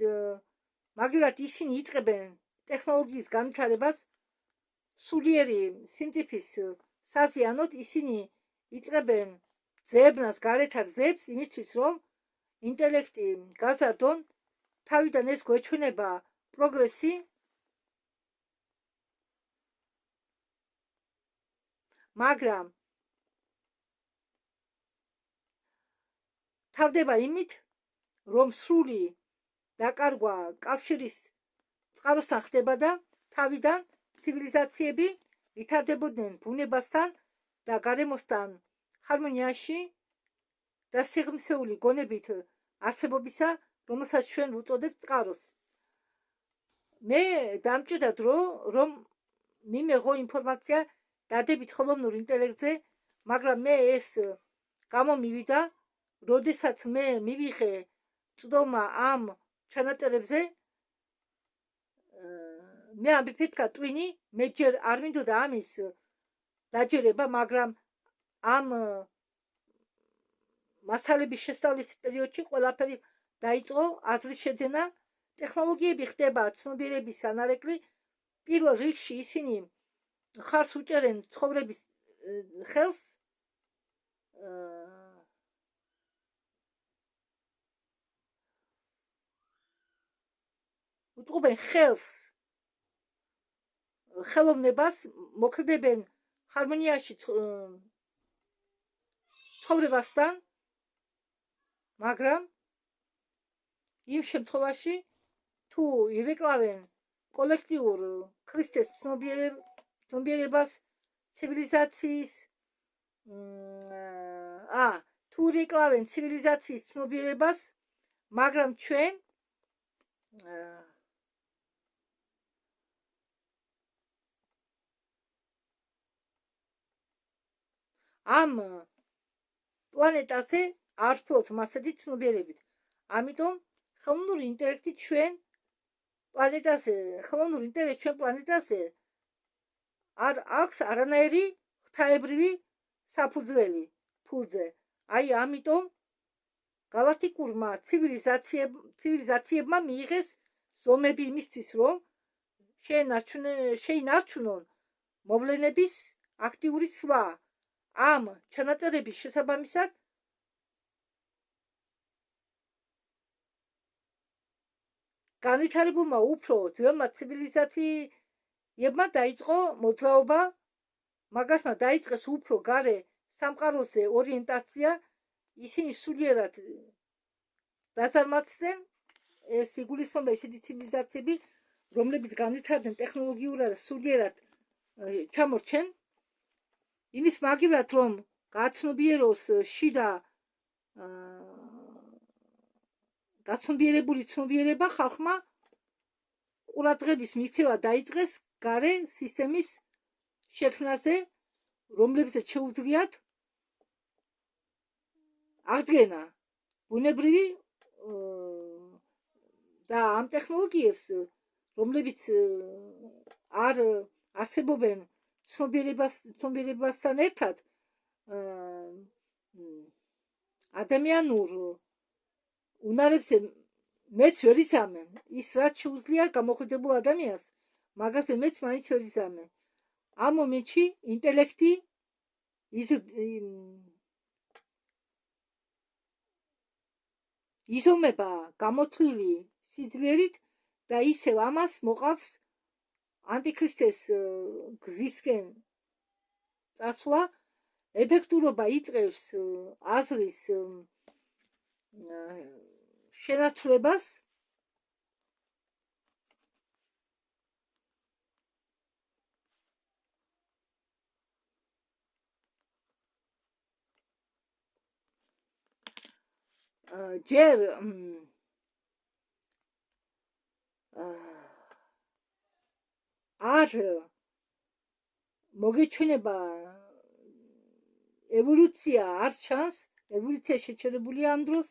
მაგალითად ისინი იწყებენ ტექნოლოგიის განვითარებას სულიერი სინტიფის საზიანოდ. ისინი იწყებენ ძებნას გარეთა გზებს იმისთვის, რომ ინტელექტი გაზარდონ. თავიდან ეს გვეჩვენება პროგრესი, მაგრამ თავდება იმით, რომ სრული დაკარგვა კავშირის წყაროსთან ხდება და თავიდან ცივილიზაციები ვითარდებოდნენ ბუნებასთან და გარემოსთან ჰარმონიაში და სიღრმისეული გონებით არსებობისა, რომელსაც ჩვენ ვუწოდებთ წყაროს. მე დამჭირდა დრო, რომ მიმეღო ინფორმაცია დადებით ხელოვნურ ინტელექტზე, მაგრამ მე ეს გამომივიდა, როდესაც მე მივიღე წვდომა ამ ჩანაწერებზე. მე ამბიფეთქა ტვინი, მე ჯერ არ მინდოდა ამის დაჯერება, მაგრამ ამ მასალების შესწავლის პერიოდში ყველაფერი დაიწყო აზრის შეძენა. ტექნოლოგიები ხდება ცნობიერების ანარეკლი. პირველ რიგში ისინი ხარს უჭერენ ცხოვრების ხელს, უწყობენ ხელს ხელოვნებას, მოქმედებენ ჰარმონიაში ცხოვრებასთან, მაგრამ იმ შემთხვევაში თუ ირეკლავენ კოლექტიურ ქრისტეს ცნობიერებას, ცივილიზაციის თუ ირეკლავენ ცივილიზაციის ცნობიერებას, მაგრამ ჩვენ ამ პლანეტაზე არ ვფლობთ მასეთი ცნობიერებით. ამიტომ ხელოვნური ინტელექტი ჩვენ პლანეტაზე არ აქვს არანაირი ღვთაებრივი საფუძველი ფულზე. აი ამიტომ galaktikurma ცივილიზაციებმა მიიღეს ზომები იმისთვის, რომ შეინარჩუნონ მოვლენების აქტიური ცვლა. ამ ჩანაწერების შესაბამისად განვითარებულმა უფრო ძველმა ცივილიზაციებმა დაიწყო მოძრაობა, მაგასმა დაიწყეს უფრო გარე სამყაროზე ორიენტაცია. ისინი სულიერად დაზარმაცდნენ. ეს იგულისხმება ისეთი ცივილიზაციები, რომლებიც განვითარდნენ ტექნოლოგიურად სულიერად ჩამორჩენ. იმის მაგივრად, რომ გაცნობიეროს შიდა გაცნობიერებული ცნობიერება, ხალხმა ყურადღების მიქცევა დაიწყეს გარე სისტემის შექმნაზე, რომლებზეც შეუძლიათ აღდგენა ბუნებრივი და ამ ტექნოლოგიებს, რომლებიც არ არსებობენ ცნობიერებასთან ერთად ადამიანურ უნარებზე მეც ვერ იზამენ. ის რაც შეუძლია გამოხდებულ ადამიანს, მაგაზე მეც მაინც ვერ იზამენ. ამ მომენტში ინტელექტი იზომება გამოთვლილი სიძლიერით და ისევ ამას მოყავს ანტიქრისტეს გზისკენ წასვლა, ეფექტურობა იწყებს აზრის შენაცვლებას ჯერ არ მოგეჩვენება ევოლუცია არ ჩანს, ევოლუცია შეჩერებულია ამ დროს,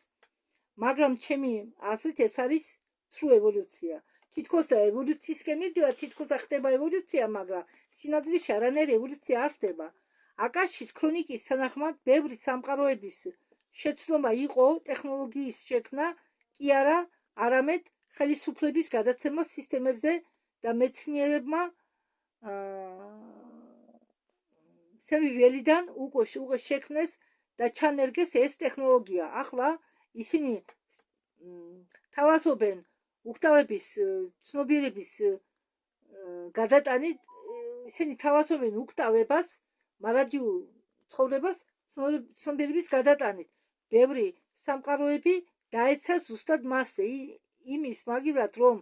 მაგრამ ჩემი აზრით ეს არის სრულ ევოლუცია. თითქოს და ევოლუციისკენ მივდივარ, თითქოს ხდება ევოლუცია, მაგრამ სინამდვილეში არანაირი ევოლუცია არ ხდება. აკაშის ქრონიკის თანახმად ბევრი სამყაროების შეცდომა იყო ტექნოლოგიის შექმნა, კი არა, არამედ ხელისუფლების გადაცემა სისტემებზე და მეცნიერებმა სემი ველიდან უკვე შექმნეს და ჩანერგეს ეს ტექნოლოგია. ახლა ისინი თავაზობენ უკვდავების ცნობიერების გადატანით, ისინი თავაზობენ უკვდავებას, მარადიულ ცხოვრებას ცნობიერების გადატანით. ბევრი სამყაროები დაეცა ზუსტად მასზე, იმის მაგივრად, რომ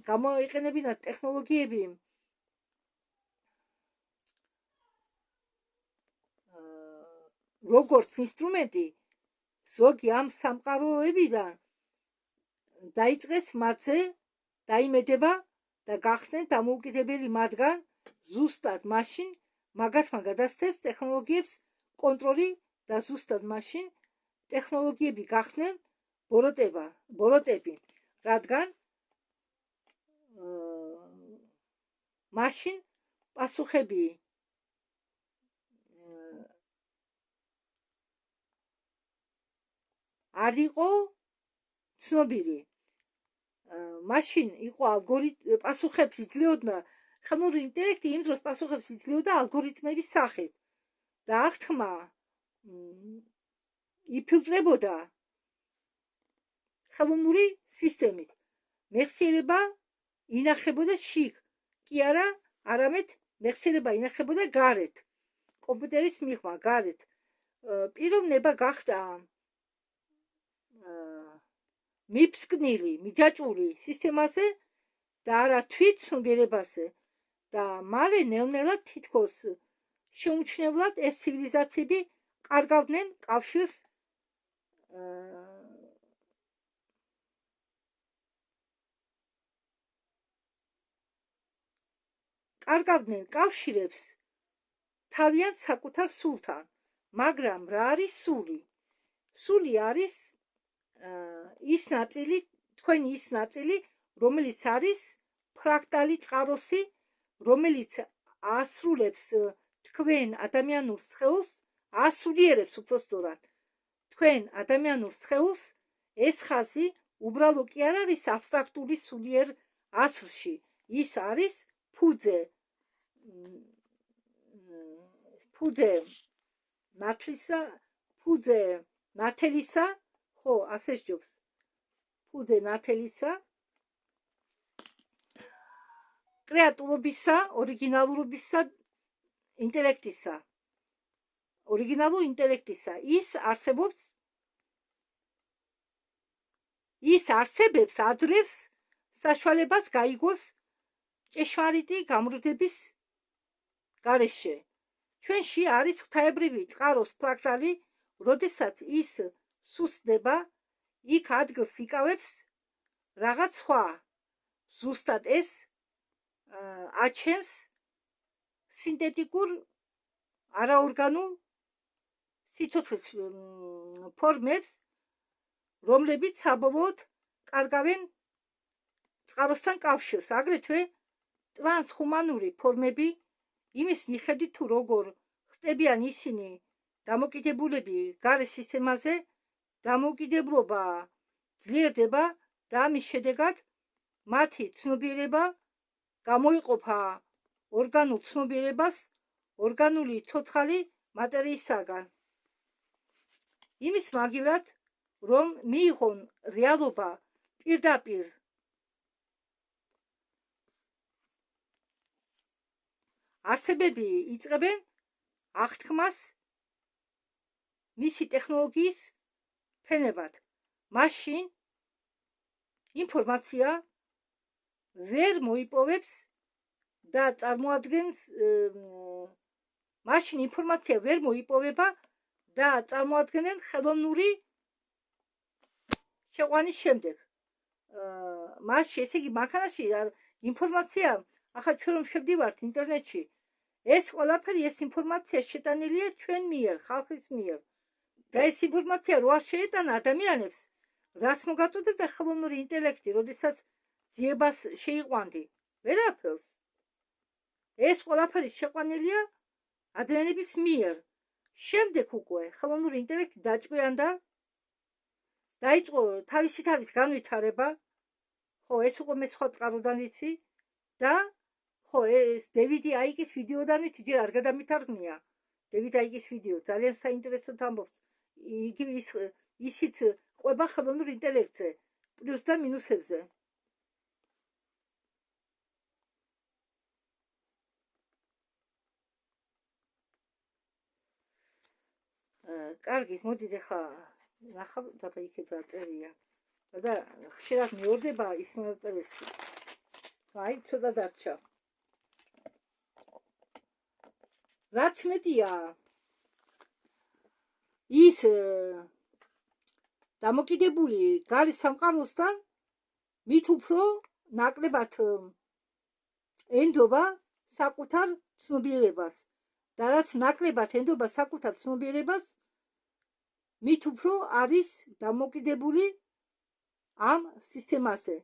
გამოიყენებინათ ტექნოლოგიები როგორც ინსტრუმენტი, ზოგი ამ სამყაროებიდან დაიწყეს მათზე დაიმედება და გახდნენ დამოუკიდებელი მათგან ზუსტად მაშინ მაგათმა გადასცეს ტექნოლოგიებს კონტროლი და ზუსტად მაშინ ტექნოლოგიები გახდნენ ბოროტები, რადგან მაშინ პასუხები არ იყო ცნობილი. მაშინ იყო პასუხებს იძლეოდა ხელოვნური ინტელექტი, იმ დროს პასუხებს იძლეოდა ალგორითმების სახით და აღთქმა იფილტრებოდა ხელოვნური სისტემით. მეხსიერება ინახებოდა შიგ, კი არა, არამედ მეხსიერება ინახებოდა გარეთ, კომპიუტერის მიღმა გარეთ. პიროვნება გახდა მიფსკნილი, მიჯაჭვური სისტემაზე და არა თვით ცნობიერებაზე და მალე ნელ-ნელა თითქოს შეუმჩნევლად ეს ცივილიზაციები კარგავდნენ კავშირს კავშირებს თავიანთ საკუთარ სულთან. მაგრამ რა არის სული? სული არის ის ნაწილი, თქვენი ის ნაწილი, რომელიც არის ფრაქტალი წყაროსი, რომელიც ასრულებს თქვენ ადამიანურ სხეულს, ასულიერებს უпростоრად თქვენ ადამიანურ სხეულს. ეს ხაზი უბრალო კი არ არის აბსტრაქტული სულიერ ასლში, ის არის ფუძე ნათელისა, ხო, ასე სჯობს, ფუძე ნათელისა, კრეატულობისა, ორიგინალურობისა, ინტელექტისა, ორიგინალურ ინტელექტისა. ის არსებებს აძლევს საშუალებას გაიგოს ჭეშმარიტი გამრუდების გარეშე. ჩვენში არის ღვთაებრივი წყაროს ფრაქტალი, როდესაც ის სუსტდება, იქ ადგილს იკავებს რაღაც სხვა. ზუსტად ეს აჩენს სინთეტიკურ არაორგანულ სიცოცხლის ფორმებს, რომლებიც საბოლოოდ კარგავენ წყაროსთან კავშირს. აგრეთვე ტრანსჰუმანური ფორმები იმის მიხედვით თუ როგორ ხდებიან ისინი დამოკიდებულები გარე სისტემაზე, დამოკიდებულება ძლიერდება და ამის შედეგად მათი ცნობიერება გამოიყოფა ორგანულ ცნობიერებას ორგანული ცოცხალი მატერიისაგან. იმის მაგივრად, რომ მიიღონ რეალობა პირდაპირ არსებები იწყებენ აღთქმას მისი ტექნოლოგიის ფენებად. მაშინ ინფორმაცია ვერ მოიპოვებს და წარმოადგენს მაშინ ინფორმაცია ვერ მოიპოვება და წარმოადგენენ ხელოვნური შეყვანის შემდეგ. მაშინ ესე იგი მანქანაში ინფორმაცია, ახლა ჩვენ რომ შევდივართ ინტერნეტში, ეს ყველაფერი ეს ინფორმაცია შეტანილია ჩვენ მიერ, ხალხის მიერ. და ეს ინფორმაცია რო არ შეეტანა ადამიანებს, რაც მოგაწოდეთ ხელოვნური ინტელექტი, როდესაც ძიებას შეიყვანდი, ვერაფერს. ეს ყველაფერი შეყვანილია ადამიანების მიერ. შემდეგ უკვე ხელოვნური ინტელექტი დაჭკვიანდა, დაიწყო თავისი თავის განვითარება, ხო, ეს უკვე მე სხვა წყაროდან ვიცი და ხო, ეს დევიდი აიკის ვიდეოდანით ჯერ არ გადამითარგმნია. დევიდ აიკის ვიდეო ძალიან საინტერესოდ ამბობს. იგივე ისიც ყვება ხელოვნურ ინტელექტზე, პლუს და მინუსებზე. კარგი, მოდით ახლა ნახავ და იქეთ რა წერია. და ხშირად მეორდება ისმაილ პერესი. აი, ცოტა დარჩა. რაც მეტია ის დამოკიდებული გარე სამყაროსთან, მით უფრო ნაკლებად ენდობა საკუთარ ცნობიერებას. და რაც ნაკლებად ენდობა საკუთარ ცნობიერებას, მით უფრო არის დამოკიდებული ამ სისტემაზე.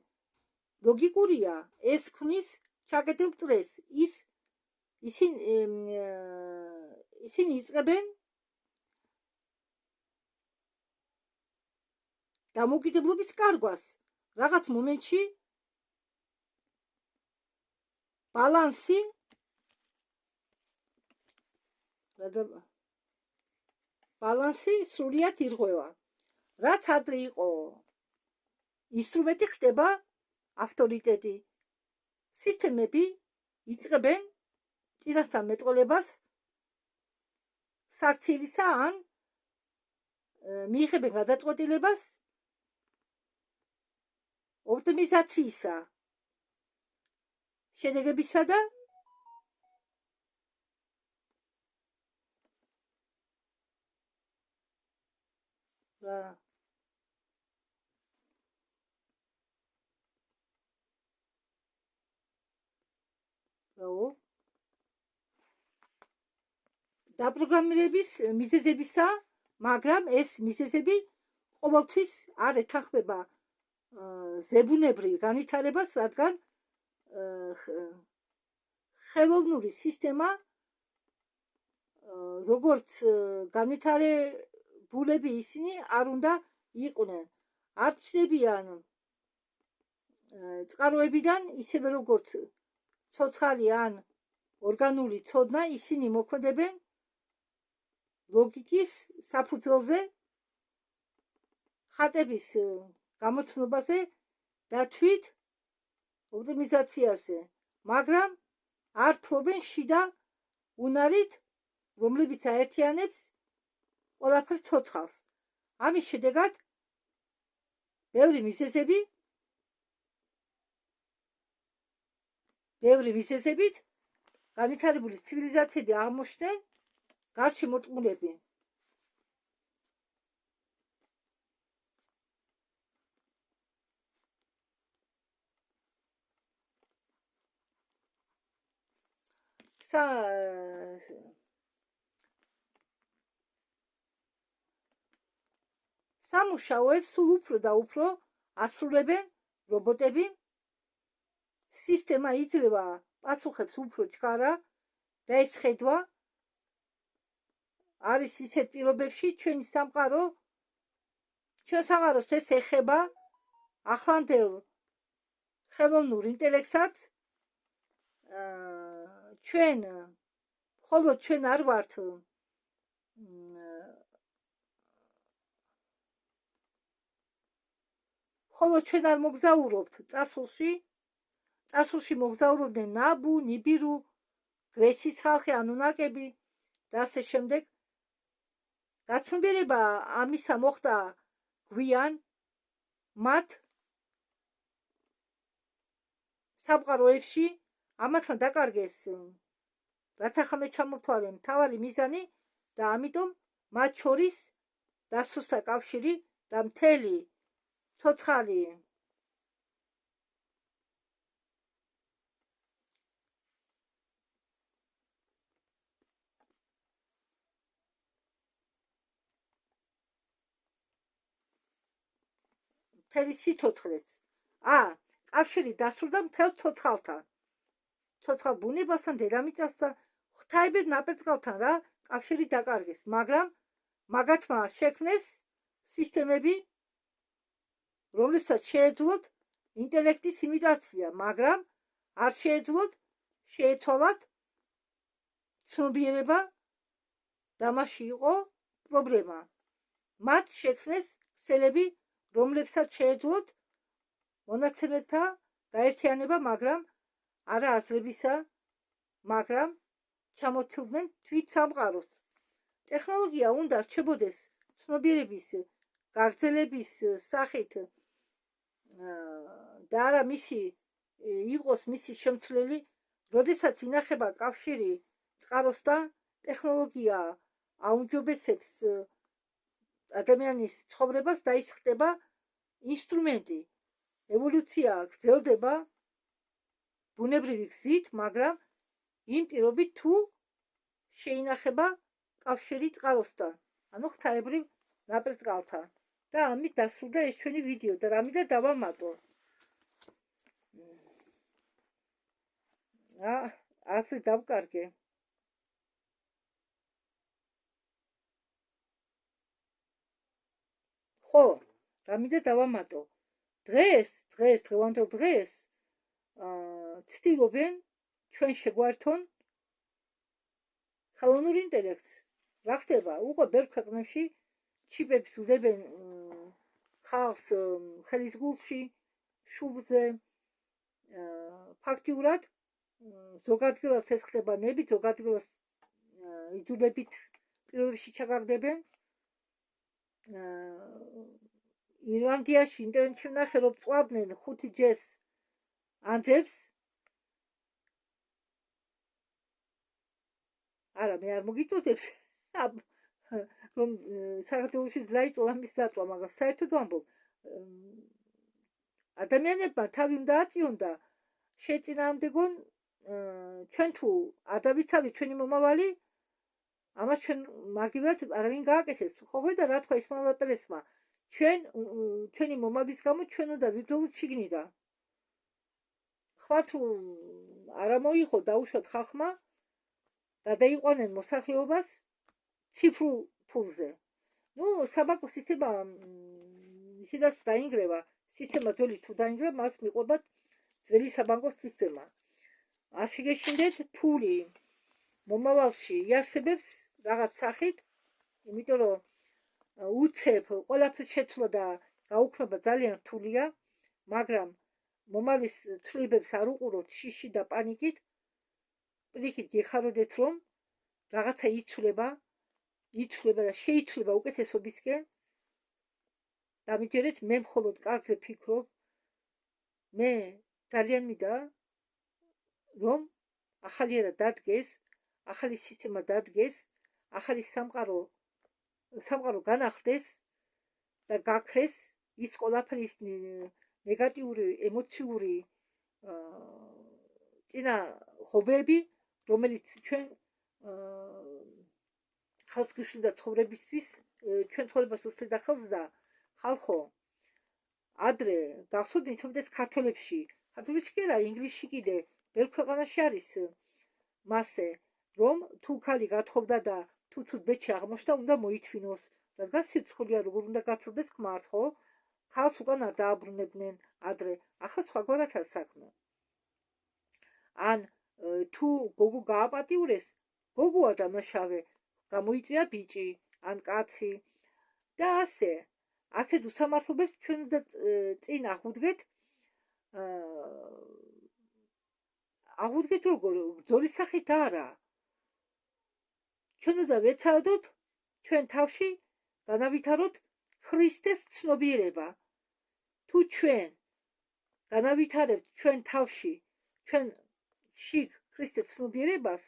ლოგიკურია, ეს ქმნის ჩაკეტილ წრეს. ისინი იწყებენ დამოკიდებულების კარგვას. რაღაც მომენტში ბალანსი სრულიად ირღვევა. რაც ადრე იყო ინსტრუმენტი, ხდება ავტორიტეტი. სისტემები იწყებენ წინასწარ მეტყოლებას საქციელისა ან მიიღებენ გადაწყვეტილებას ოპტიმიზაციისა შედეგებისა და დაპროგრამირების მიზეზებისა, მაგრამ ეს მიზეზები ყოველთვის არ ეთანხმება ზებუნებრივ განვითარებას, რადგან ხელოვნური სისტემა როგორც განვითარებულები ისინი არ უნდა იყვნენ. არ ჩნდებიან წყაროებიდან, ისევე როგორც ცოცხალი ან ორგანული ცოდნა, ისინი მოქმედებენ ლოგიკის საფუძველზე, ხატების გამოცნობაზე და თვით ოპტიმიზაციაზე, მაგრამ არ ფლობენ შიდა უნარით, რომლებიც აერთიანებს ყველაფერ ცოცხალს. ამის შედეგად ბევრი მიზეზებით განვითარებული ცივილიზაციები აღმოჩნდნენ გარშემორტყმულები. სამუშაოებს სულ უფრო და უფრო ასრულებენ რობოტები. სისტემა იძლევა პასუხებს უფრო ჩქარა და ეს ხედვა არის ისეთ პირობებში ჩვენი სამყარო ჩვენ სამყაროს ეს ეხება ახლანდელ ხელოვნურ ინტელექტსაც ჩვენ მხოლოდ ჩვენ არ ვართ ხოლო ჩვენ არ მოგზაურობთ წარსულში მოგზაურობდნენ ნაბუ, ნიბირუ, გრეციის ხალხი, ანუნაკები და ასე შემდეგ. გაცნობიერება ამისა მოხდა გვიან მათ სამყაროებში, ამათმა დაკარგეს რაც ახლა მე ჩამოვთვალე მთავარი მიზანი და ამიტომ მათ შორის დასუსტა კავშირი და მთელი ცოცხალი მთელი სიცოცხლეც კავშირი დასრულდა მთელ ცოცხალთან, ცოცხალ ბუნებასთან, დედამიწასთან, ღვთაებრივ ნაპერწკალთან რა კავშირი დაკარგეს, მაგრამ მაგათმა შექმნეს სისტემები, რომლებსაც შეეძლოთ ინტელექტის იმიტაცია, მაგრამ არ შეეცვალათ ცნობიერება და მასში იყო პრობლემა. მათ შექმნეს ქსელები, რომლებსაც შეეძლოთ მონაცემებთან გაერთიანება, მაგრამ არა აზრებისა, მაგრამ ჩამოთვლდნენ თვით სამყაროს. ტექნოლოგია უნდა რჩებოდეს ცნობიერების გაგრძელების სახით და არა იყოს მისი შემცვლელი, როდესაც ინახება კავშირი წყაროსთან, ტექნოლოგია აუმჯობესებს ადამიანის ცხოვრებას და ის ხდება ინსტრუმენტი. ევოლუცია გრძელდება ბუნებრივი გზით, მაგრამ იმ პირობით თუ შეინახება კავშირი წყაროსთან, ანუ ღვთაებრივ ნაპერწკალთან. და ამით დასრულდა ეს ჩვენი ვიდეო და რამე და დავამატო. ასე დავკარგე. ხო, რამე და დავამატო. დღევანდელ დღეს ცდილობენ ჩვენ შეგვართონ ხელოვნურ ინტელექტს. რა ხდება? უკვე ბევრ ქვეყნებში ჩიპებს უდებენ ხალხს ხელის გულში, შუბლზე. ფაქტიურად ზოგ ადგილას ეს ხდება ნებით, ზოგ ადგილას იძულებით პირობებში ჩაგაგდებენ. ირლანდიაში ინტერნეტში ვნახე, რომ წვავდნენ 5G ანძებს. არა, მე არ მოგიწოდებს რომ საქართველოში დაიწყო ამის დაწვა, მაგრამ საერთოდ ვამბობ, ადამიანებმა თავი უნდა აწიონ და შეეწინააღმდეგონ ჩვენ თუ არ დავიცავით ჩვენი მომავალი, ამას ჩვენ მაგივრად არავინ გააკეთებს. ხო ხედა რა თქვა ისმაილ პერესმა, ჩვენი მომავლის გამო ჩვენ უნდა ვიბრძოლოთ შიგნიდან. ხმა თუ არა მოიღო დაუშვათ ხალხმა, გადაიყვანენ მოსახლეობას ციფრულ ფულზე. საბანკო სისტემა ისედაც დაინგრევა, სისტემა ძველი თუ დაინგრევა, მას მიყვება ძველი საბანკო სისტემა. არ შეგეშინდეთ ფული მომავალში იარსებებს რაღაც სახით, იმიტომ რომ უცებ ყველაფრის შეცვლა და გაუქმება ძალიან რთულია, მაგრამ მომავლის ცვლილებებს არ უყუროთ შიში და პანიკით, პირიქით გეხაროდეთ, რომ რაღაცა იცვლება და შეიცვლება უკეთესობისკენ. დამიჯერეთ, მე მხოლოდ კარგზე ფიქრობ, მე ძალიან მინდა რომ ახალიერა დადგეს, ახალი სისტემა დადგეს, ახალი სამყარო განახლდეს და გაქრეს ის ყველაფერი ნეგატიური ემოციური წინა ხობები, რომელიც ჩვენ ხალხს გიშლიდა ცხოვრებისთვის, ჩვენ ცხოვრებას უსწრდა ხელს და ხალხო, ადრე გახსოვთ, თუმცა ქართველებში ქართულში კი არა, ინგლისში კიდე ბევრ ქვეყანაში არის მასე, რომ თუ ქალი გათხოვდა და თუ ცუდ ბედში აღმოჩნდა, უნდა მოითვინოს, რადგან სიცხულია როგორ უნდა გაცილდეს ქმართ, ხო? ქალს უკან არ დააბრუნებდნენ ადრე. ახლა სხვაგვარად არის საქმე. ან თუ გოგო გააპატიურეს, გოგოა დამნაშავე, გამოიწვია ბიჭი ან კაცი და ასეთ უსამართლობებს ჩვენ უნდა წინ აღვდგეთ როგორ ბრძოლის სახით არა. ჩვენ უნდა ვეცადოთ ჩვენ თავში განავითაროთ ქრისტეს ცნობიერება. თუ ჩვენ განავითარებთ ჩვენ თავში ჩვენში ქრისტეს ცნობიერებას,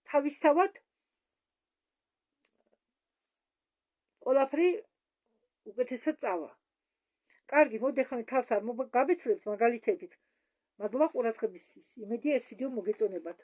თავისთავად ყველაფერი უკეთესად წავა. კარგი, მოდი ახლა თავს არ გაბეცლებთ მაგალითებით. მადლობა ყურადღებისთვის. იმედია ეს ვიდეო მოგეწონებათ.